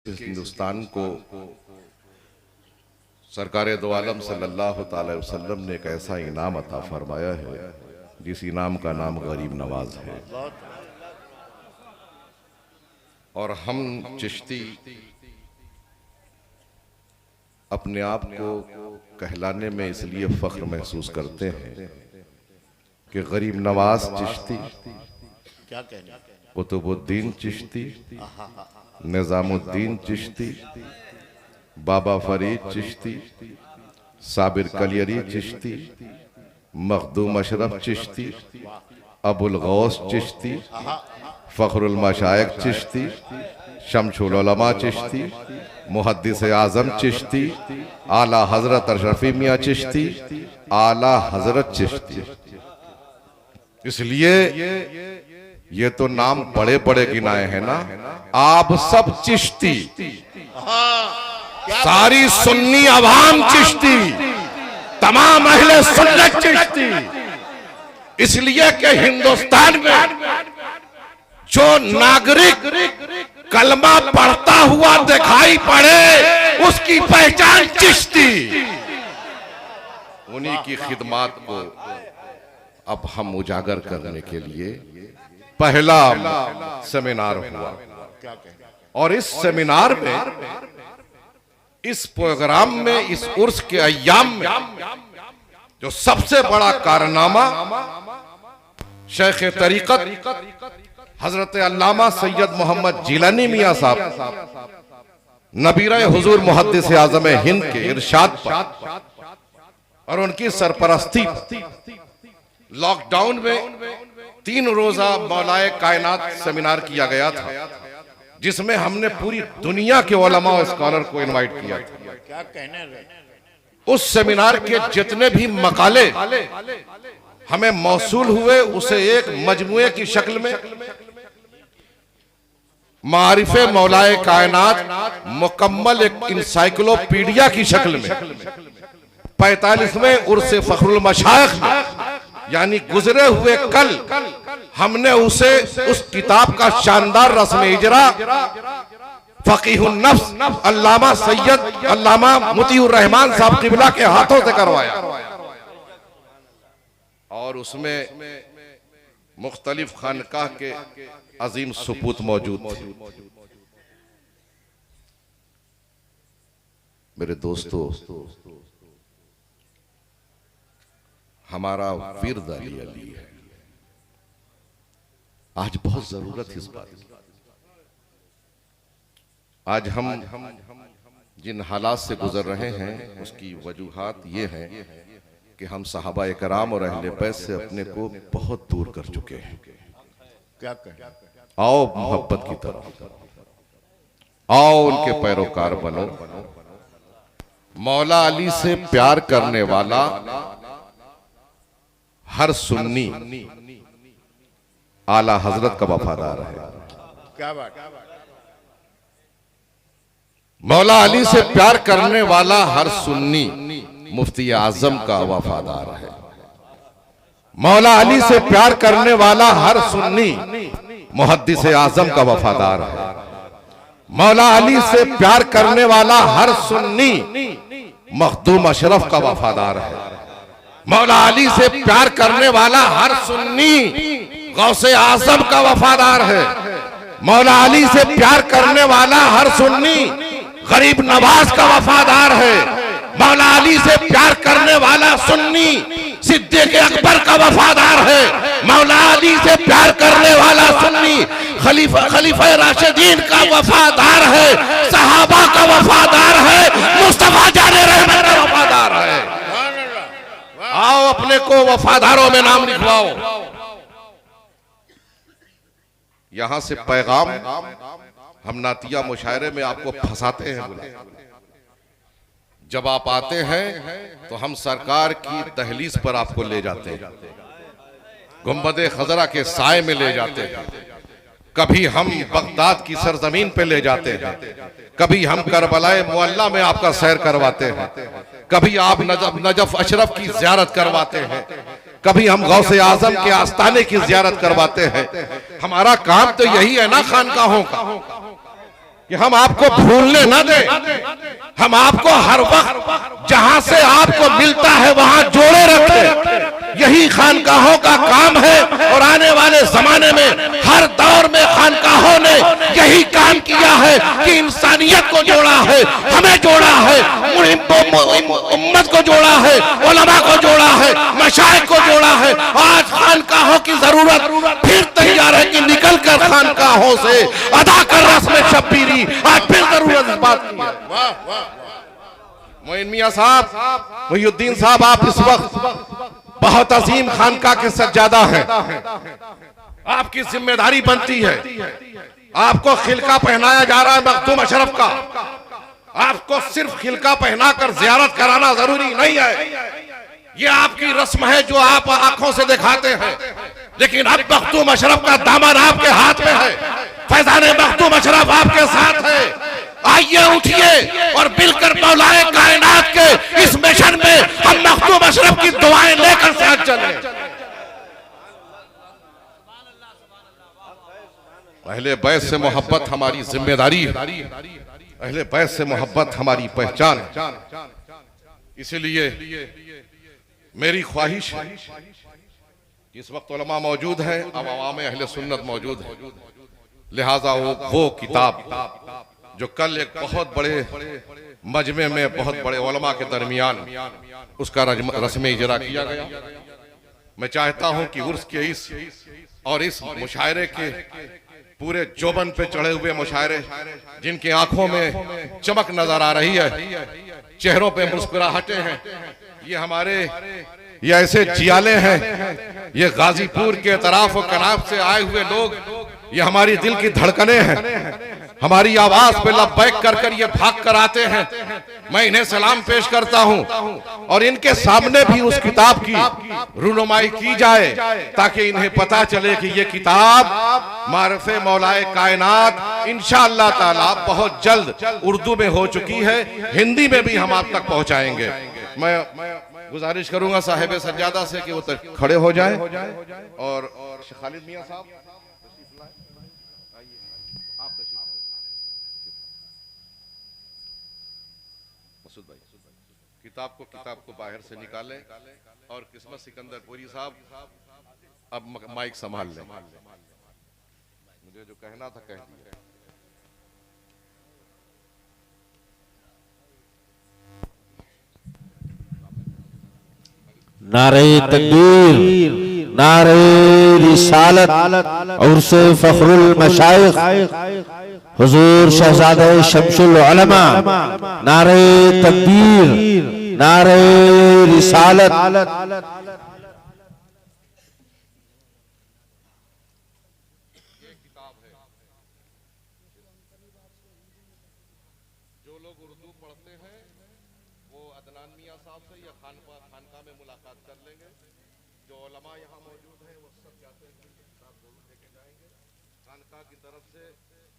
हिंदुस्तान को सरकारे दो आलम सल्लल्लाहु अलैहि वसल्लम ने एक ऐसा इनाम अता फरमाया है जिस इनाम का नाम गरीब नवाज है। और हम चिश्ती अपने आप को कहलाने में इसलिए फख्र महसूस करते हैं कि गरीब नवाज चिश्ती, कुतुबुद्दीन चिश्ती, निजामुद्दीन चिश्ती, बाबा फरीद चिश्ती, साबिर कलियरी चिश्ती, मखदूम अशरफ चिश्ती, अबुल गौस चिश्ती, फखरुल मशाइख चिश्ती, शमशुल उलमा चिश्ती, मुहद्दिस आजम चिश्ती, आला हजरत अशरफी मियां चिश्ती, आला हजरत चिश्ती। इसलिए ये तो नाम बड़े बड़े गिनाए हैं ना, आप सब चिश्ती, सारी सुन्नी अवाम चिश्ती, तमाम अहले सुन्नत चिश्ती। इसलिए कि हिंदुस्तान में जो नागरिक कलमा पढ़ता हुआ दिखाई पड़े उसकी पहचान चिश्ती। उन्हीं की खिदमत को अब हम उजागर करने के लिए पहला सेमिनार हुआ। और इस सेमिनार में, इस प्रोग्राम में, इस उर्स के अय्याम में जो सबसे बड़ा कारनामा शेख तरीकत हजरत अल्लामा सैयद मोहम्मद जिलानी मियां साहब नबीरा हुजूर मुहद्दिस आज़म हिंद के इरशाद पर और उनकी सरपरस्ती लॉकडाउन में 3 रोजा मौलाए कायनात सेमिनार किया गया था, जिसमें हमने पूरी दुनिया के उलमा और स्कॉलर को इनवाइट किया था। क्या कहने रहे? उस सेमिनार के जितने भी मकाले हमें मौसूल हुए उसे एक मजमुए की शक्ल में मारिफे मौलाए कायनात मुकम्मल एक इंसाइक्लोपीडिया की शक्ल में 45वें उर्स फखरुल मशाइख यानी गुजरे हुए कल हमने उसे उस किताब का शानदार रस्म इजरा फकीहुन नफ्स अल्लामा सैयद अल्लामा मुतीउर रहमान साहब किबला के हाथों से करवाया। और उसमें मुख्तलिफ खानकाह के अजीम सुपूत मौजूद थे। मेरे दोस्तों, हमारा विर्द अली अली है। आज बहुत जरूरत है इस बात की। आज हम जिन हालात से गुजर रहे हैं उसकी वजूहात ये हैं कि हम सहाबा इकराम और अहले बैत से अपने को बहुत दूर कर चुके हैं। क्या कहें? आओ मोहब्बत की तरफ आओ, उनके पैरोकार बनो। मौला अली से प्यार करने वाला हर सुन्नी आला हजरत का वफादार है। क्या बात? मौला अली से प्यार करने वाला हर सुन्नी मुफ्ती आजम का वफादार है। मौला अली से प्यार करने वाला हर सुन्नी मुहद्दिस आजम का वफादार है। मौला अली से प्यार करने वाला हर सुन्नी मखदूम अशरफ का वफादार है। मौला अली से प्यार करने वाला हर सुन्नी गौसे आजम का वफादार है। मौला अली से प्यार करने वाला हर सुन्नी गरीब नवाज का वफादार है। मौला अली से प्यार करने वाला सुन्नी सिद्दीक़ अकबर का वफादार है। मौला अली से प्यार करने वाला सुन्नी खलीफा राशिदीन का वफादार है। सहाबा का वफादार है। मुस्तफा जाने रहमत का वफादार है। आओ अपने को वफादारों में नाम लिखवाओ। यहां से पैगाम हम नातिया मुशायरे में आपको फंसाते हैं। जब आप आते हैं तो हम सरकार की दहलीज पर आपको ले जाते हैं, गुंबदे खजरा के साए में ले जाते हैं। कभी हम बगदाद की सरजमीन पे ले जाते हैं, कभी हम करबलाए मुअल्ला में आपका सैर करवाते हैं, कभी आप नजफ अशरफ की जियारत करवाते हैं, कभी हम गौसे आजम के आस्ताने की जियारत करवाते हैं। हमारा काम तो यही है ना खानकाहों का। कि हम आपको भूलने न दें, हम आपको हर वक्त जहां से आपको मिलता है वहां जोड़े रखें। यही खानकाहों का काम है और आने वाले जमाने में हर दौर में खानकाहों ने यही काम किया है कि इंसानियत को जोड़ा है, हमें जोड़ा है, उम्मत को जोड़ा है, उलमा को जोड़ा है, मशाइख को जोड़ा है। आज खानकाहों की जरूरत फिर तैयार है कि निकल कर खानकाहों से अदा कर रस्म शब्बीरी। आज फिर जरूरत इस बात की है। वाह वाह, मोइन मियां साहब, मुहिउद्दीन साहब, आप इस वक्त बहुत अजीम खानका के सज्जादा हैं। आपकी जिम्मेदारी बनती है, आपको खिलका पहनाया जा रहा है मखदूम अशरफ का। आपको सिर्फ खिलका पहनाकर जियारत कराना जरूरी नहीं है, ये आपकी रस्म है जो आप आंखों से दिखाते हैं। लेकिन अब मखदूम अशरफ का दामन आपके हाथ में है, फैजान मखदूम अशरफ आपके साथ है। आइए उठिए और मिलकर मौलाए कायनात के इस मिशन में हम मखदूम अशरफ की दुआएं लेकर साथ चले। अहले बैत से मोहब्बत हमारी जिम्मेदारी है, अहले बैत से मोहब्बत हमारी पहचान है। इसीलिए मेरी ख्वाहिश है, इस वक्त उलमा मौजूद है, अब अवाम अहले सुन्नत मौजूद है, लिहाजा वो किताब जो कल एक बहुत बड़े मजमे में बहुत बड़े उलमा के दरमियान उसका रस्म इजरा किया गया। मैं चाहता हूं कि उर्स के इस मुशायरे के पूरे जोबन पे चढ़े हुए मुशायरे, जिनकी आंखों में चमक नजर आ रही है, चेहरों पे मुस्कुराहटें हैं, ये ऐसे जियाले हैं, ये गाजीपुर के तराफ और कनाब से आए हुए लोग, ये हमारी दिल की धड़कनें हैं। हमारी आवाज पे लब्बैक कर कर ये भाग कर आते हैं। मैं इन्हें सलाम पेश करता हूं और इनके सामने भी उस किताब की रुनुमाई की जाए ताकि इन्हें पता चले कि ये किताब मारफे मौलाए कायनात इंशाअल्लाह ताला बहुत जल्द उर्दू में हो चुकी है, हिंदी में भी हम आप तक पहुंचाएंगे। मैं गुजारिश करूंगा साहिब सज्जादा से कि वो खड़े हो जाएं और खालिद मियां साहब किताब को बाहर से निकालें और किस्मत सिकंदरपुरी साहब अब माइक संभाल लें। मुझे जो कहना था कह दिया। नारे तकबीर, नारे रिसालत और से फखरुल मशाइख हुजूर शहजादे शमसुल उलमा, नारे तकबीर, नारे रिसालत। जो लोग उर्दू पढ़ते हैं वो अदनान मियां साहब से या खानका में मुलाकात कर लेंगे। जो उलमा यहाँ मौजूद हैं वो सब चाहते हैं कि किताब जरूर लेके जाएंगे। खानका की तरफ से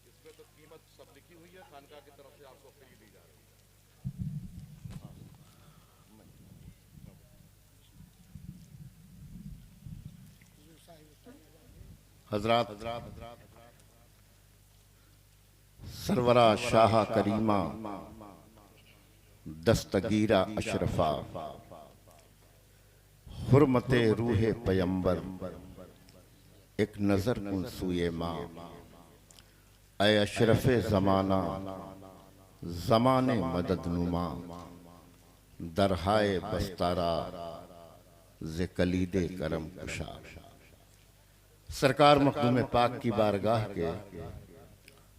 इसमें तो कीमत सब लिखी हुई है, खानका की तरफ से आपको फ्री दी जा रही है। हजरात, सरवरा शाह करीमा दस्तगीरा अशरफा, हुर्मते रूहे पैगंबर, एक नजर कुन सुए माँ, ऐ अशरफे जमाना जमाने मदद नुमा, दरहाए बस्तारा ज़े कलीदे करम कुशा। सरकार मखदूम पाक की बारगाह के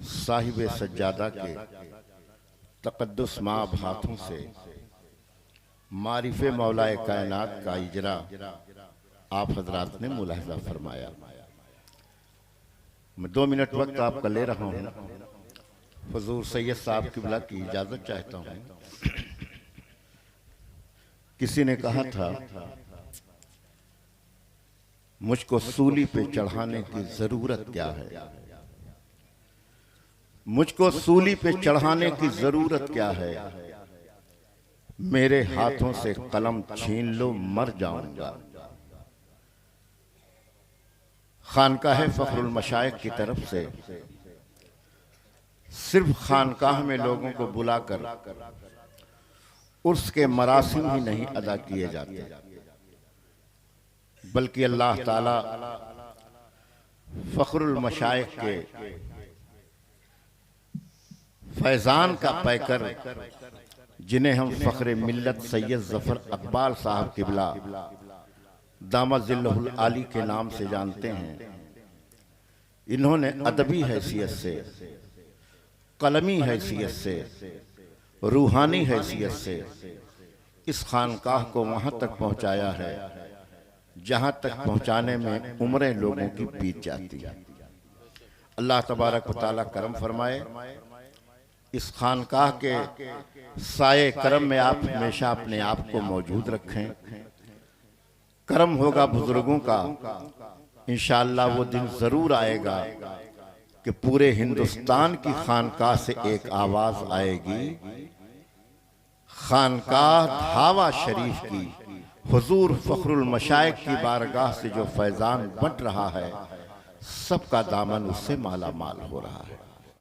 साहिब सज्जादा के तकद्दुस माब हाथों से मारिफे मौलाए कायनात का इजरा आप हजरात ने मुलाहिजा फरमाया। मैं 2 मिनट वक्त आपका ले रहा हूँ। हुजूर सैयद साहब किबला की इजाजत चाहता हूँ। किसी ने कहा था मुझको सूली पे चढ़ाने की जरूरत क्या है, मुझको सूली पे चढ़ाने की जरूरत क्या है, मेरे हाथों से कलम छीन लो मर जाऊंगा। खानकाह फखरुल मशाइख की तरफ से सिर्फ खानकाह में लोगों को बुलाकर उर्स के मरासिम ही नहीं अदा किए जाते, बल्कि अल्लाह ताला फखरुल मशाइख के फैजान का पैकर, जिन्हें हम फखरे मिल्लत सैयद जफर अकबाल साहब किबला दामद आली के नाम से जानते हैं, इन्होंने अदबी हैसियत से, कलमी हैसियत से, रूहानी हैसियत से इस खानकाह को वहां तक पहुंचाया है जहां तक पहुंचाने में उम्रें लोगों की बीत जाती है। अल्लाह तबारक व तआला करम फरमाए, इस खानकाह के साये करम में आप हमेशा अपने आप को मौजूद रखें। करम होगा बुजुर्गों का, इंशाअल्लाह वो दिन जरूर आएगा कि पूरे हिंदुस्तान की खानकाह से एक आवाज आएगी, खानकाह धावा शरीफ की हुजूर फखरुल मशाइख की बारगाह से जो फैजान बंट रहा है, सबका दामन उससे माला माल हो रहा है।